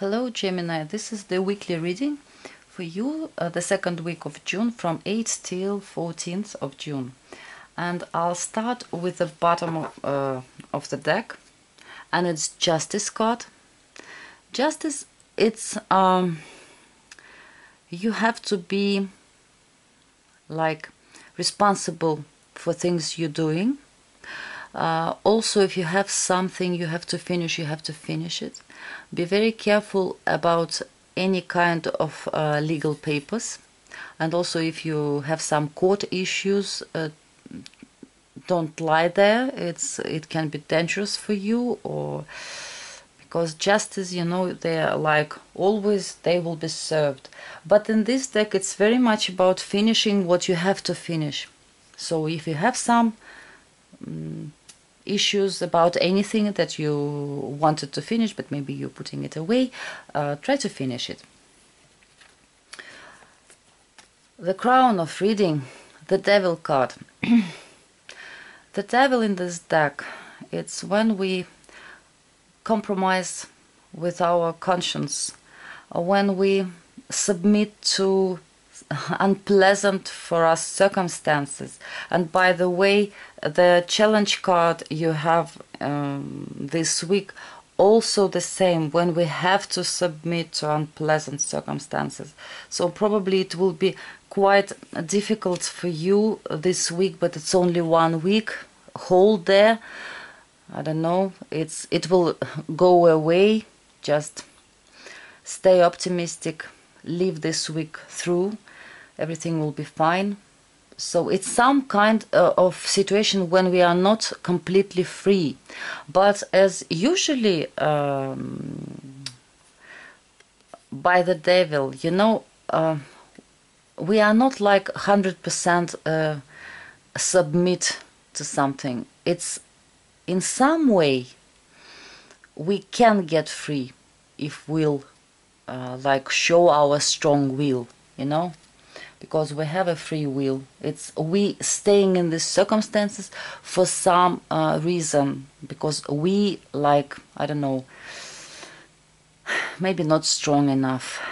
Hello Gemini, this is the weekly reading for you, the second week of June from 8th till 14th of June. And I'll start with the bottom of the deck, and it's Justice card. Justice, it's you have to be like responsible for things you're doing. Also, if you have something you have to finish, you have to finish it. Be very careful about any kind of legal papers. And also, if you have some court issues, don't lie there. It can be dangerous for you, or because justice, you know, they're like always, they will be served. But in this deck, it's very much about finishing what you have to finish. So if you have some issues about anything that you wanted to finish, but maybe you're putting it away, try to finish it. The crown of reading, the Devil card. The Devil in this deck, it's when we compromise with our conscience, or when we submit to unpleasant for us circumstances. And by the way, the challenge card you have this week, also the same, when we have to submit to unpleasant circumstances. So probably it will be quite difficult for you this week, but it's only 1 week. Hold there. I don't know, it will go away. Just stay optimistic, live this week through, everything will be fine. So it's some kind of situation when we are not completely free, but as usually by the devil, you know, we are not like 100% submit to something. It's in some way we can get free if we'll like show our strong will, you know, because we have a free will. It's we staying in these circumstances for some reason, because we, like, I don't know, maybe not strong enough,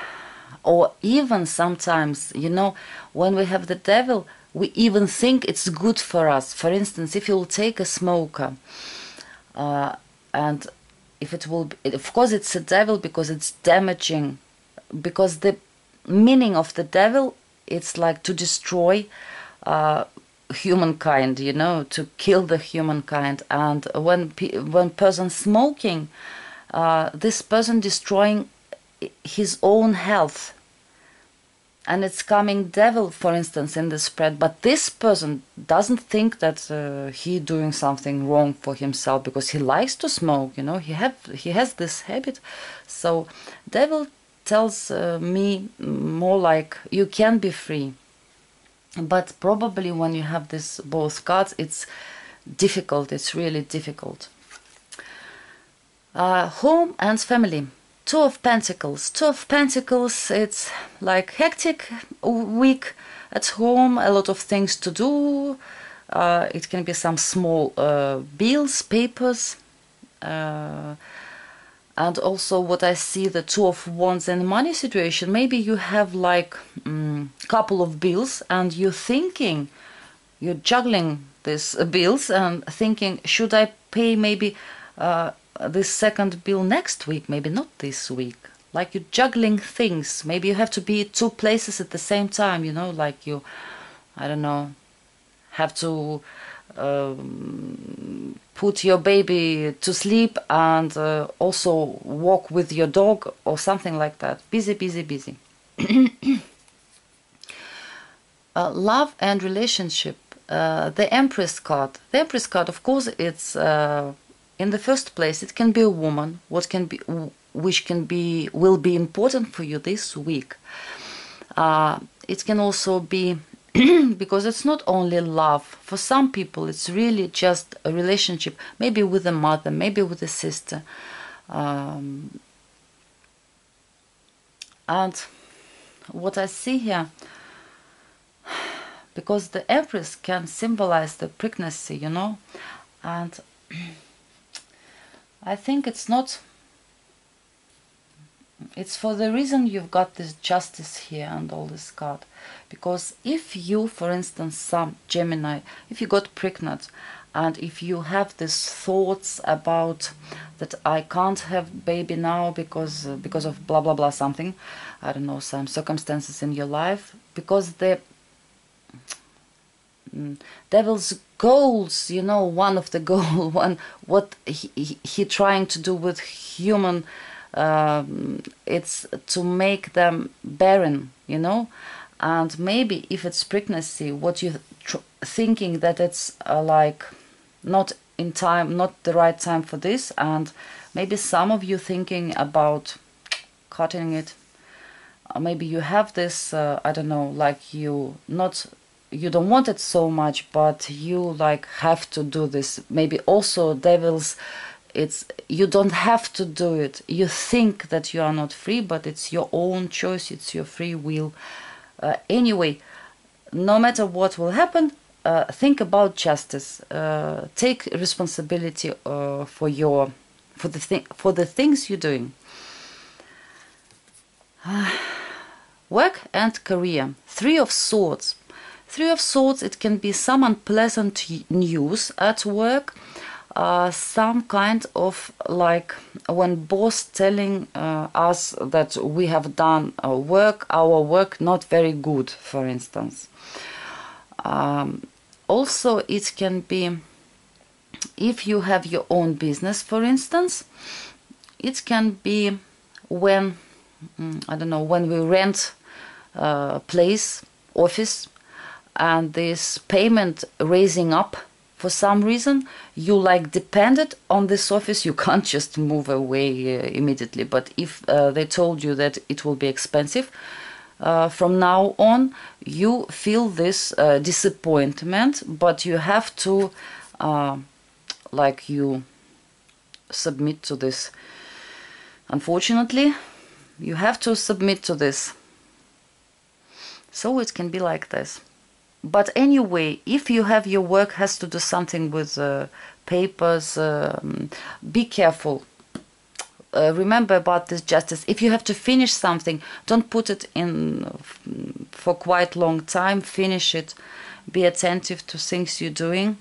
or even sometimes, you know, when we have the devil, we even think it's good for us. For instance, if you'll take a smoker, and if it will be, of course it's a devil because it's damaging, because the meaning of the devil, it's like to destroy humankind, you know, to kill the humankind. And when person smoking, this person destroying his own health, and it's coming devil, for instance, in the spread, but this person doesn't think that he doing something wrong for himself, because he likes to smoke, you know, he has this habit. So devil tells me more like you can be free, but probably when you have this both cards, it's difficult. It's really difficult. Home and family. Two of Pentacles. Two of Pentacles, it's like hectic week at home, a lot of things to do. It can be some small bills, papers, and also what I see, the Two of Wands and money situation. Maybe you have like couple of bills, and you're thinking, you're juggling these bills and thinking, should I pay maybe this second bill next week, maybe not this week. Like you're juggling things. Maybe you have to be at two places at the same time, you know, like you, I don't know, have to put your baby to sleep and also walk with your dog or something like that. Busy, busy, busy. Love and relationship. The Empress card. The Empress card, of course, it's in the first place, it can be a woman, which will be important for you this week. It can also be because it's not only love. For some people, it's really just a relationship, maybe with a mother, maybe with a sister. And what I see here, because the Empress can symbolize the pregnancy, you know, and I think it's not It's for the reason you've got this justice here and all this card. Because if you, for instance, some Gemini, if you got pregnant and if you have these thoughts about that I can't have baby now because of blah blah blah something, I don't know, some circumstances in your life, because the devil's goals, you know, one of the goal, what he trying to do with human, it's to make them barren, you know. And maybe if it's pregnancy, what you thinking that it's like not in time, not the right time for this, and maybe some of you thinking about cutting it. Maybe you have this, I don't know, like you don't want it so much, but you like have to do this. Maybe also devils, it's you don't have to do it. You think that you are not free, but it's your own choice, it's your free will. Anyway, no matter what will happen, think about justice. Take responsibility for the things you're doing. Work and career. Three of Swords. Three of Swords, it can be some unpleasant news at work, some kind of like when boss telling us that we have done our work not very good, for instance. Also, it can be if you have your own business, for instance. It can be when, I don't know, when we rent a place, office, and this payment raising up for some reason, you like depended on this office, you can't just move away immediately. But if they told you that it will be expensive, from now on you feel this disappointment, but you have to like you submit to this. Unfortunately, you have to submit to this. So it can be like this. But anyway, if you have your work has to do something with papers, be careful. Remember about this justice. If you have to finish something, don't put it in for quite long time. Finish it. Be attentive to things you're doing,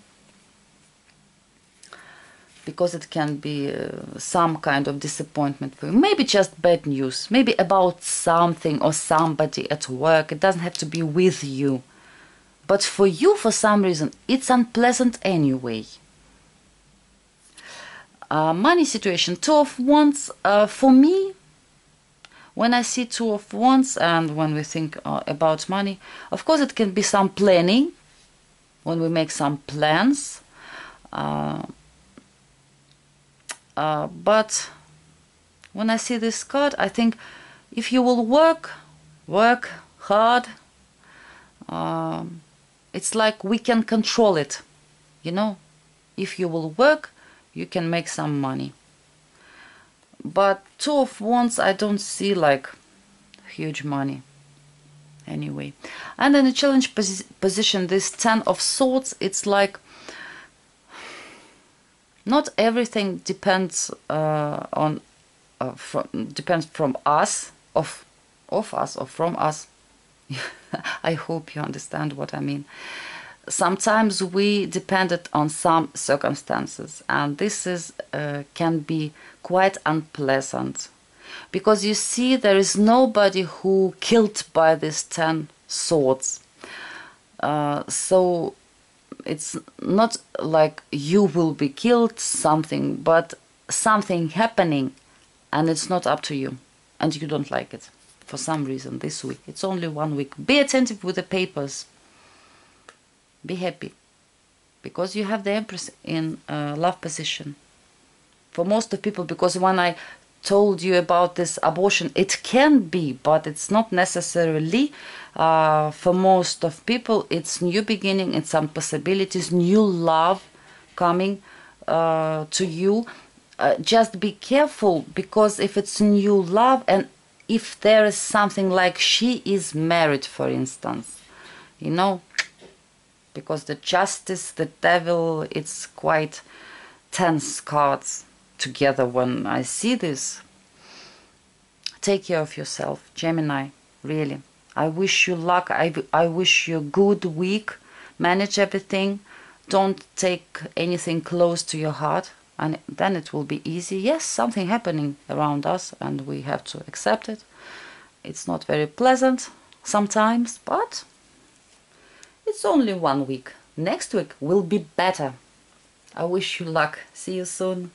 because it can be some kind of disappointment for you. Maybe just bad news. Maybe about something or somebody at work. It doesn't have to be with you. But for you, for some reason, it's unpleasant anyway. Money situation, Two of Wands. For me, when I see Two of Wands and when we think about money, of course it can be some planning, when we make some plans. But when I see this card, I think if you will work hard, it's like we can control it, you know. If you will work, you can make some money. But Two of Wands, I don't see like huge money anyway. And in a challenge position, this Ten of Swords, it's like not everything depends depends from us, of us or from us. I hope you understand what I mean. Sometimes we depended on some circumstances, and this is can be quite unpleasant, because you see there is nobody who killed by this 10 swords. So it's not like you will be killed something, but something happening, and it's not up to you, and you don't like it for some reason this week. It's only 1 week. Be attentive with the papers. Be happy, because you have the Empress in love position. For most of people, because when I told you about this abortion, it can be, but it's not necessarily. For most of people, it's new beginning, it's some possibilities, new love coming to you. Just be careful, because if it's new love, and if there is something like she is married, for instance, you know, because the Justice, the Devil, it's quite tense cards together when I see this. Take care of yourself, Gemini, really. I wish you luck. I wish you a good week. Manage everything. Don't take anything close to your heart, and then it will be easy. Yes, something happening around us, and we have to accept it. It's not very pleasant sometimes, but it's only 1 week. Next week will be better. I wish you luck. See you soon.